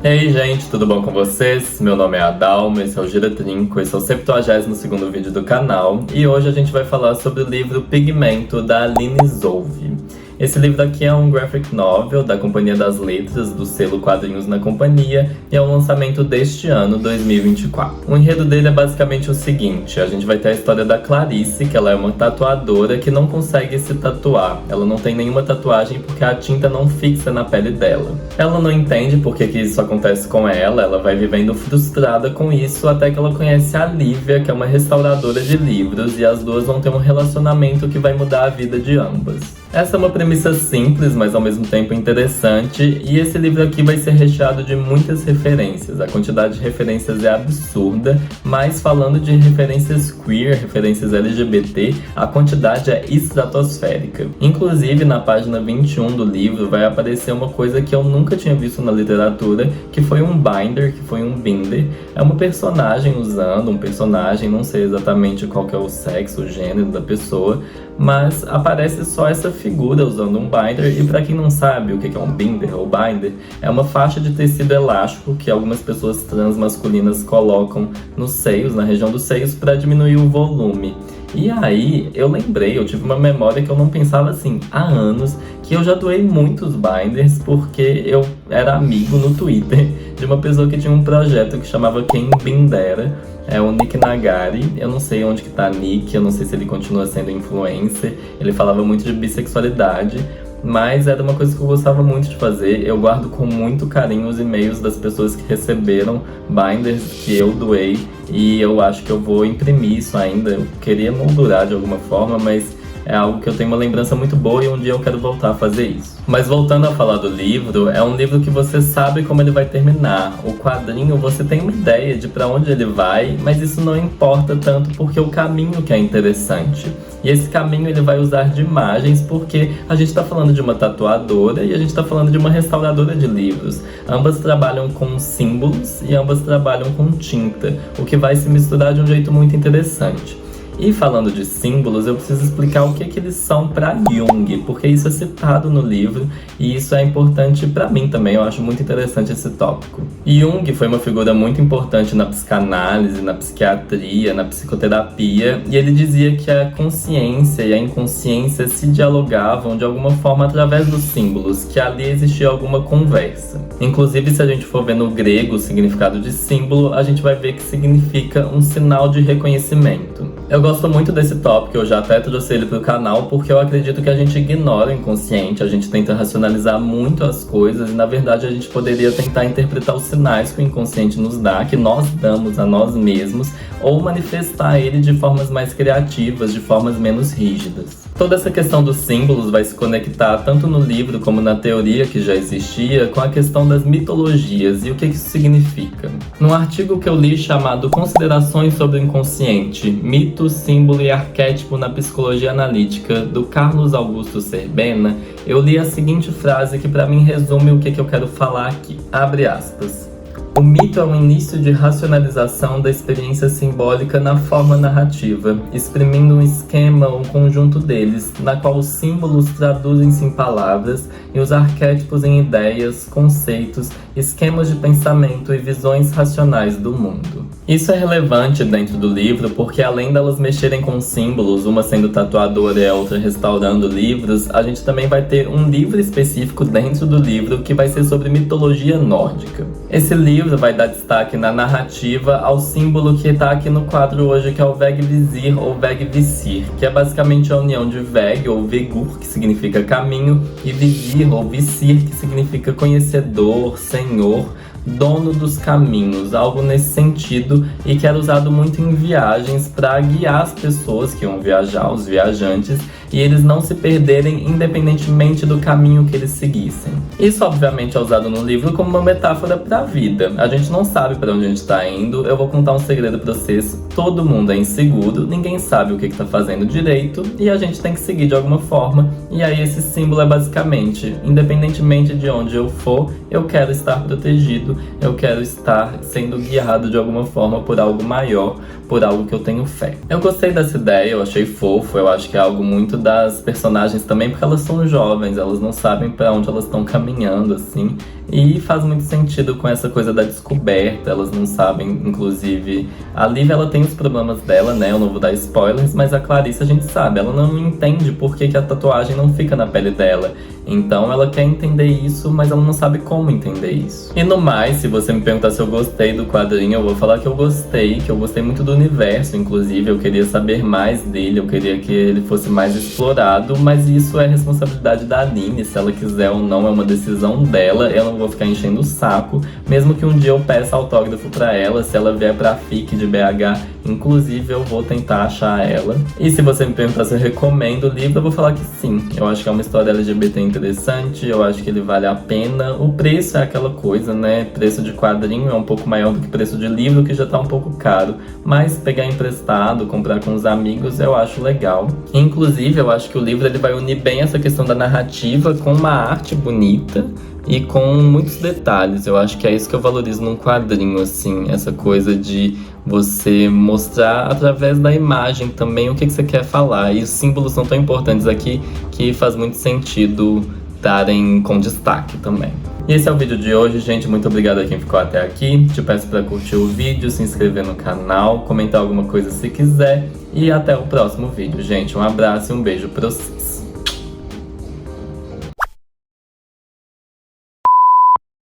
Ei, gente, tudo bom com vocês? Meu nome é Adalma, esse é o Giratrinco, esse é o 72º vídeo do canal e hoje a gente vai falar sobre o livro Pigmento, da Aline Zolve. Esse livro aqui é um graphic novel da Companhia das Letras, do selo Quadrinhos na Companhia, e é um lançamento deste ano, 2024. O enredo dele é basicamente o seguinte: a gente vai ter a história da Clarice, que ela é uma tatuadora que não consegue se tatuar. Ela não tem nenhuma tatuagem porque a tinta não fixa na pele dela. Ela não entende por que isso acontece com ela, ela vai vivendo frustrada com isso até que ela conhece a Lívia, que é uma restauradora de livros, e as duas vão ter um relacionamento que vai mudar a vida de ambas. Essa é uma premissa simples, mas ao mesmo tempo interessante, e esse livro aqui vai ser recheado de muitas referências. A quantidade de referências é absurda, mas falando de referências queer, referências LGBT, a quantidade é estratosférica. Inclusive, na página 21 do livro vai aparecer uma coisa que eu nunca tinha visto na literatura, que foi um binder, que foi um binder. É uma personagem usando, não sei exatamente qual que é o sexo, o gênero da pessoa, mas aparece só essa figura usando um binder. E para quem não sabe o que é um binder ou binder, é uma faixa de tecido elástico que algumas pessoas trans masculinas colocam nos seios, na região dos seios, para diminuir o volume. E aí eu tive uma memória que eu não pensava assim há anos, que eu já doei muitos binders porque eu era amigo no Twitter de uma pessoa que tinha um projeto que chamava Quem Bindera. É o Nick Nagari, eu não sei onde que tá Nick, eu não sei se ele continua sendo influencer. Ele falava muito de bissexualidade, mas era uma coisa que eu gostava muito de fazer. Eu guardo com muito carinho os e-mails das pessoas que receberam binders que eu doei, e eu acho que eu vou imprimir isso ainda. Eu queria moldurar de alguma forma, mas é algo que eu tenho uma lembrança muito boa e um dia eu quero voltar a fazer isso. Mas voltando a falar do livro, é um livro que você sabe como ele vai terminar. O quadrinho, você tem uma ideia de para onde ele vai, mas isso não importa tanto porque o caminho que é interessante. E esse caminho ele vai usar de imagens porque a gente está falando de uma tatuadora e a gente está falando de uma restauradora de livros. Ambas trabalham com símbolos e ambas trabalham com tinta, o que vai se misturar de um jeito muito interessante. E falando de símbolos, eu preciso explicar o que eles são para Jung, porque isso é citado no livro e isso é importante para mim também. Eu acho muito interessante esse tópico. Jung foi uma figura muito importante na psicanálise, na psiquiatria, na psicoterapia, e ele dizia que a consciência e a inconsciência se dialogavam de alguma forma através dos símbolos, que ali existia alguma conversa. Inclusive, se a gente for ver no grego o significado de símbolo, a gente vai ver que significa um sinal de reconhecimento. Eu gosto muito desse tópico, eu já até trouxe ele pro canal, porque eu acredito que a gente ignora o inconsciente, a gente tenta racionalizar muito as coisas, e na verdade a gente poderia tentar interpretar os sinais que o inconsciente nos dá, que nós damos a nós mesmos, ou manifestar ele de formas mais criativas, de formas menos rígidas. Toda essa questão dos símbolos vai se conectar tanto no livro como na teoria que já existia com a questão das mitologias e o que isso significa. Num artigo que eu li chamado Considerações sobre o Inconsciente, Mito, Símbolo e Arquétipo na Psicologia Analítica, do Carlos Augusto Cerbena, eu li a seguinte frase que para mim resume o que eu quero falar aqui. Abre aspas. O mito é um início de racionalização da experiência simbólica na forma narrativa, exprimindo um esquema ou um conjunto deles, na qual os símbolos traduzem-se em palavras e os arquétipos em ideias, conceitos, esquemas de pensamento e visões racionais do mundo. Isso é relevante dentro do livro porque, além delas mexerem com símbolos, uma sendo tatuadora e a outra restaurando livros, a gente também vai ter um livro específico dentro do livro que vai ser sobre mitologia nórdica. Esse livro vai dar destaque na narrativa ao símbolo que está aqui no quadro hoje, que é o Vegvisir ou Vegvisir, que é basicamente a união de Veg ou Vegur, que significa caminho, e Visir ou Visir, que significa conhecedor, senhor, dono dos caminhos, algo nesse sentido, e que era usado muito em viagens para guiar as pessoas que iam viajar, os viajantes, e eles não se perderem independentemente do caminho que eles seguissem. Isso obviamente é usado no livro como uma metáfora para a vida. A gente não sabe para onde a gente está indo. Eu vou contar um segredo para vocês: todo mundo é inseguro, ninguém sabe o que está fazendo direito e a gente tem que seguir de alguma forma. E aí esse símbolo é basicamente, independentemente de onde eu for, eu quero estar protegido, eu quero estar sendo guiado de alguma forma por algo maior, por algo que eu tenho fé. Eu gostei dessa ideia, eu achei fofo, eu acho que é algo muito das personagens também, porque elas são jovens, elas não sabem pra onde elas estão caminhando, assim. E faz muito sentido com essa coisa da descoberta, elas não sabem, inclusive. A Liv, ela tem os problemas dela, né? Eu não vou dar spoilers, mas a Clarice a gente sabe, ela não entende por que a tatuagem não fica na pele dela. Então ela quer entender isso, mas ela não sabe como entender isso. E no mais, se você me perguntar se eu gostei do quadrinho, eu vou falar que eu gostei muito do universo, inclusive. Eu queria saber mais dele, eu queria que ele fosse mais explorado, mas isso é responsabilidade da Aline, se ela quiser ou não, é uma decisão dela. Eu não vou ficar enchendo o saco, mesmo que um dia eu peça autógrafo pra ela, se ela vier pra FIC de BH, inclusive eu vou tentar achar ela. E se você me perguntar se eu recomendo o livro, eu vou falar que sim. Eu acho que é uma história LGBT interessante, eu acho que ele vale a pena. O preço é aquela coisa, né? Preço de quadrinho é um pouco maior do que preço de livro, que já tá um pouco caro. Mas pegar emprestado, comprar com os amigos, eu acho legal. Inclusive, eu acho que o livro ele vai unir bem essa questão da narrativa com uma arte bonita e com muitos detalhes. Eu acho que é isso que eu valorizo num quadrinho, assim, essa coisa de você mostrar através da imagem também o que você quer falar. E os símbolos são tão importantes aqui que faz muito sentido darem com destaque também. E esse é o vídeo de hoje, gente. Muito obrigado a quem ficou até aqui. Te peço para curtir o vídeo, se inscrever no canal, comentar alguma coisa se quiser. E até o próximo vídeo, gente. Um abraço e um beijo pra vocês.